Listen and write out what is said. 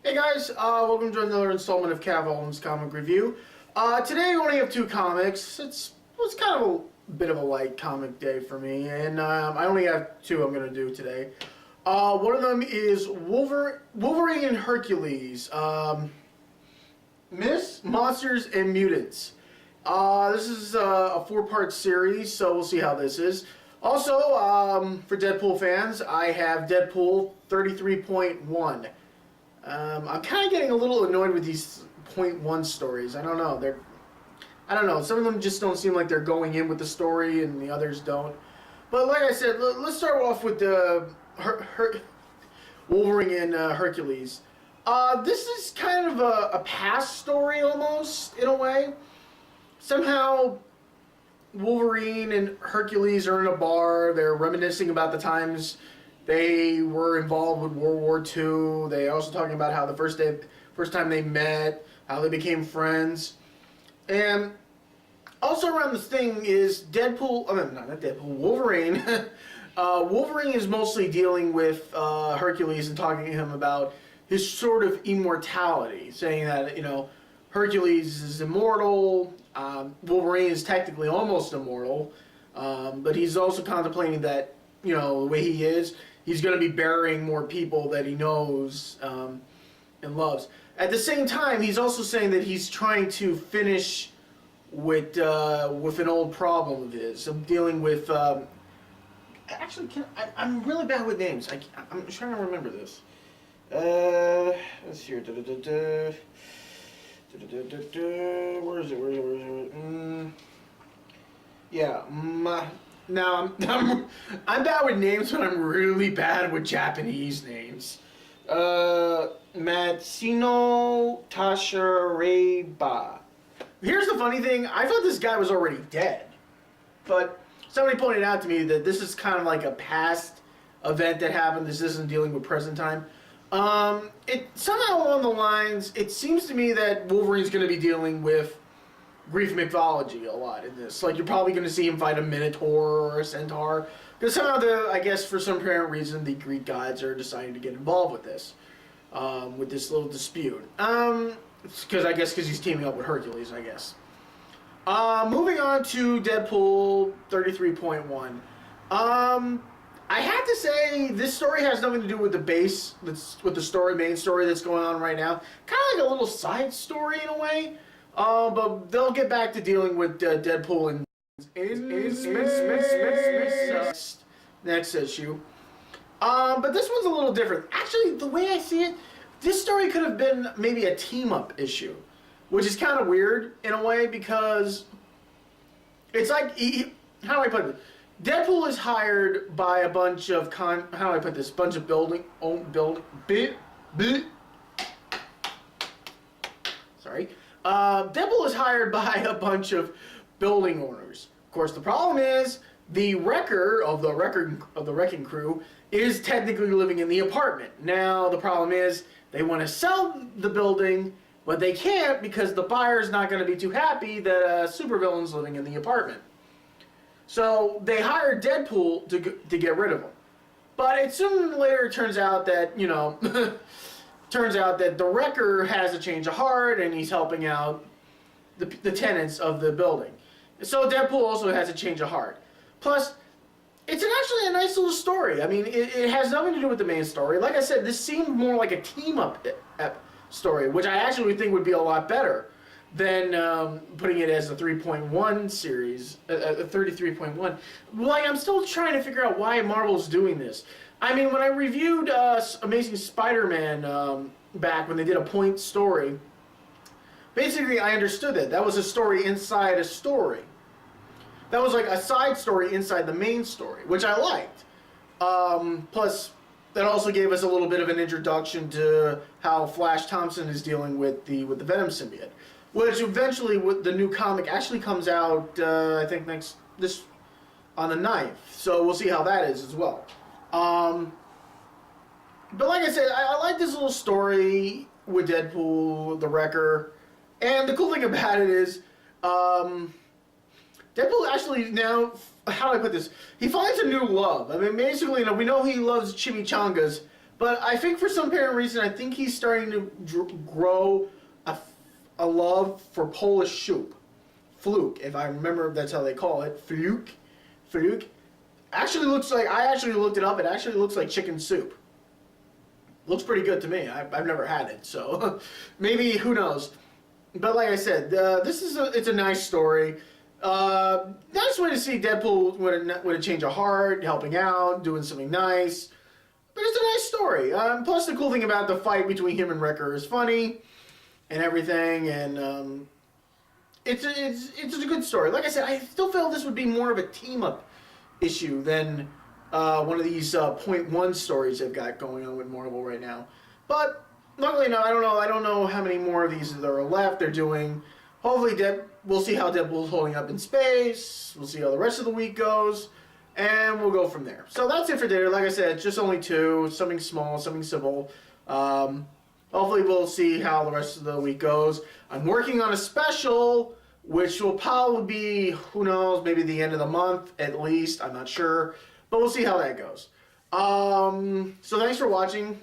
Hey guys, welcome to another installment of Kavalden's comic review. Today I only have two comics. It's kind of a bit of a light comic day for me, and I only have two I'm going to do today. One of them is Wolverine Hercules, Monsters and Mutants. This is a four-part series, so we'll see how this is. Also, for Deadpool fans, I have Deadpool 33.1. I'm kind of getting a little annoyed with these .1 stories. I don't know. Some of them just don't seem like they're going in with the story, and the others don't. But like I said, let's start off with the Wolverine and Hercules. This is kind of a past story almost, in a way. Somehow, Wolverine and Hercules are in a bar. They're reminiscing about the times they were involved with World War II. They're also talking about how the first time they met, how they became friends. And also around this thing is Wolverine. Wolverine is mostly dealing with Hercules and talking to him about his sort of immortality, saying that, Hercules is immortal. Wolverine is technically almost immortal, but he's also contemplating that, the way he is, he's going to be burying more people that he knows and loves. At the same time, he's also saying that he's trying to finish with an old problem of his. I'm dealing with... I'm really bad with names. I'm trying to remember this. Let's see here. Where is it? Yeah. Now, I'm bad with names, but I'm really bad with Japanese names. Matsuno Tashareba. Here's the funny thing. I thought this guy was already dead. But somebody pointed out to me that this is kind of like a past event that happened. This isn't dealing with present time. It somehow along the lines, it seems to me that Wolverine's going to be dealing with Greek mythology a lot in this. Like, you're probably going to see him fight a Minotaur or a Centaur. Because somehow, I guess for some apparent reason, the Greek gods are deciding to get involved with this little dispute. Because he's teaming up with Hercules, I guess. Moving on to Deadpool 33.1. I have to say, this story has nothing to do with the base, with the main story that's going on right now. Kind of like a little side story in a way. But they'll get back to dealing with Deadpool and next issue. But this one's a little different. Actually, the way I see it, this story could have been maybe a team-up issue, which is kind of weird in a way because it's like how do I put it? Deadpool is hired by a bunch of Deadpool is hired by a bunch of building owners. Of course, the problem is the wrecker of the wrecking crew is technically living in the apartment. Now, the problem is they want to sell the building, but they can't because the buyer's not going to be too happy that a supervillain's living in the apartment. So they hired Deadpool to get rid of him. But it soon later turns out that, turns out that the wrecker has a change of heart and he's helping out the tenants of the building. So Deadpool also has a change of heart. Plus, it's actually a nice little story. I mean, it has nothing to do with the main story. Like I said, this seemed more like a team-up story, which I actually think would be a lot better than putting it as a 3.1 series, a 33.1. Like, I'm still trying to figure out why Marvel's doing this. I mean, when I reviewed Amazing Spider-Man back when they did a point story, basically I understood that. That was a story inside a story. That was like a side story inside the main story, which I liked. Plus, that also gave us a little bit of an introduction to how Flash Thompson is dealing with the Venom symbiote, which eventually, with the new comic, actually comes out, I think on the 9th. So we'll see how that is as well. But like I said, I like this little story with Deadpool, the Wrecker, and the cool thing about it is, Deadpool actually now, how do I put this? He finds a new love. I mean, basically, we know he loves chimichangas, But I think for some apparent reason, I think he's starting to grow a love for Polish soup. Fluke, if I remember, that's how they call it. Fluke. Fluke. Actually looks like, I actually looked it up, it actually looks like chicken soup. Looks pretty good to me. I've never had it, so maybe, who knows. But like I said, it's a nice story. Nice way to see Deadpool with a change of heart, helping out, doing something nice. But it's a nice story. Plus, the cool thing about the fight between him and Wrecker is funny and everything, and it's a good story. Like I said, I still feel this would be more of a team-up issue than one of these point one stories they've got going on with Marvel right now. But luckily, no, I don't know how many more of these there are left. They're doing. Hopefully, we'll see how Deadpool's holding up in space. We'll see how the rest of the week goes, and we'll go from there. So that's it for today. Like I said, it's just only 2, something small, something simple. Hopefully, we'll see how the rest of the week goes. I'm working on a special, which will probably be, who knows, maybe the end of the month at least. I'm not sure, but we'll see how that goes. So thanks for watching.